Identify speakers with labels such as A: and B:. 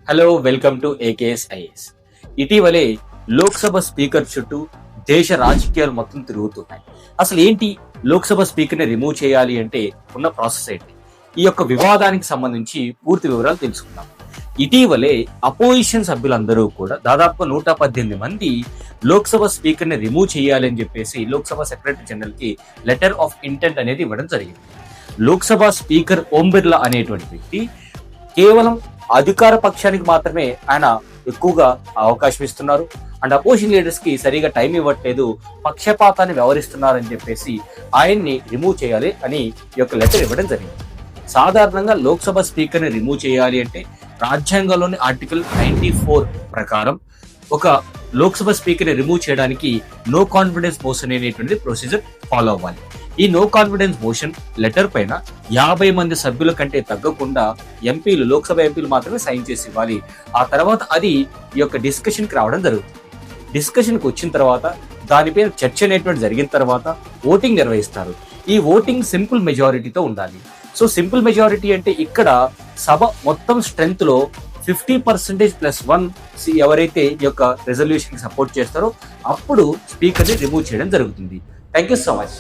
A: Hello, welcome to AKS IAS. ఇటీవలే Lok Sabha speaker చుట్టూ దేశ రాజకీయాలు మొత్తం తిరుగుతున్నాయి. అసలు ఏంటి లోక్సభ స్పీకర్ ని రిమూవ్ చేయాలి అంటే ఉన్న ప్రాసెస్ ఏంటి? ఈ యొక్క వివాదానికి సంబంధించి పూర్తి వివరాలు తెలుసుకుందాం. ఇటీవలే అపోజిషన్ సభ్యులందరూ కూడా దాదాపు 118 మంది లోక్సభ స్పీకర్ ని రిమూవ్ చేయాలి అని చెప్పేసి లోక్సభ సెక్రటరీ జనరల్ కి లెటర్ ఆఫ్ ఇంటెంట్ అనేది ఇవ్వడం జరిగింది. లోక్సభ స్పీకర్ ఓం బిర్లా అనేటువంటి వ్యక్తి కేవలం అధికార పక్షానికి మాత్రమే ఆయన ఎక్కువగా అవకాశం ఇస్తున్నారు అండ్ అపోజిషన్ లీడర్స్ కి సరిగా టైం ఇవ్వట్లేదు, పక్షపాతాన్ని వ్యవహరిస్తున్నారని చెప్పేసి ఆయన్ని రిమూవ్ చేయాలి అని ఈ యొక్క లెటర్ ఇవ్వడం జరిగింది. సాధారణంగా లోక్సభ స్పీకర్ ని రిమూవ్ చేయాలి అంటే రాజ్యాంగంలోని ఆర్టికల్ 94 ప్రకారం ఒక లోక్సభ స్పీకర్ ని రిమూవ్ చేయడానికి నో కాన్ఫిడెన్స్ మోషన్ అనేటువంటి ప్రొసీజర్ ఫాలో అవ్వాలి. ఈ నో కాన్ఫిడెన్స్ మోషన్ లెటర్ పైన 50 మంది సభ్యుల కంటే తగ్గకుండా ఎంపీలు, లోక్సభ ఎంపీలు మాత్రమే సైన్ చేసి ఇవ్వాలి. ఆ తర్వాత అది ఈ యొక్క డిస్కషన్ కి రావడం జరుగుతుంది. డిస్కషన్ కి వచ్చిన తర్వాత దానిపైన చర్చ అనేటువంటి జరిగిన తర్వాత ఓటింగ్ నిర్వహిస్తారు. ఈ ఓటింగ్ సింపుల్ మెజారిటీతో ఉండాలి. సో సింపుల్ మెజారిటీ అంటే ఇక్కడ సభ మొత్తం స్ట్రెంత్ లో 50% +1 ఎవరైతే ఈ యొక్క రెజల్యూషన్ కి సపోర్ట్ చేస్తారో అప్పుడు స్పీకర్ ని రిమూవ్ చేయడం జరుగుతుంది. Thank you so much.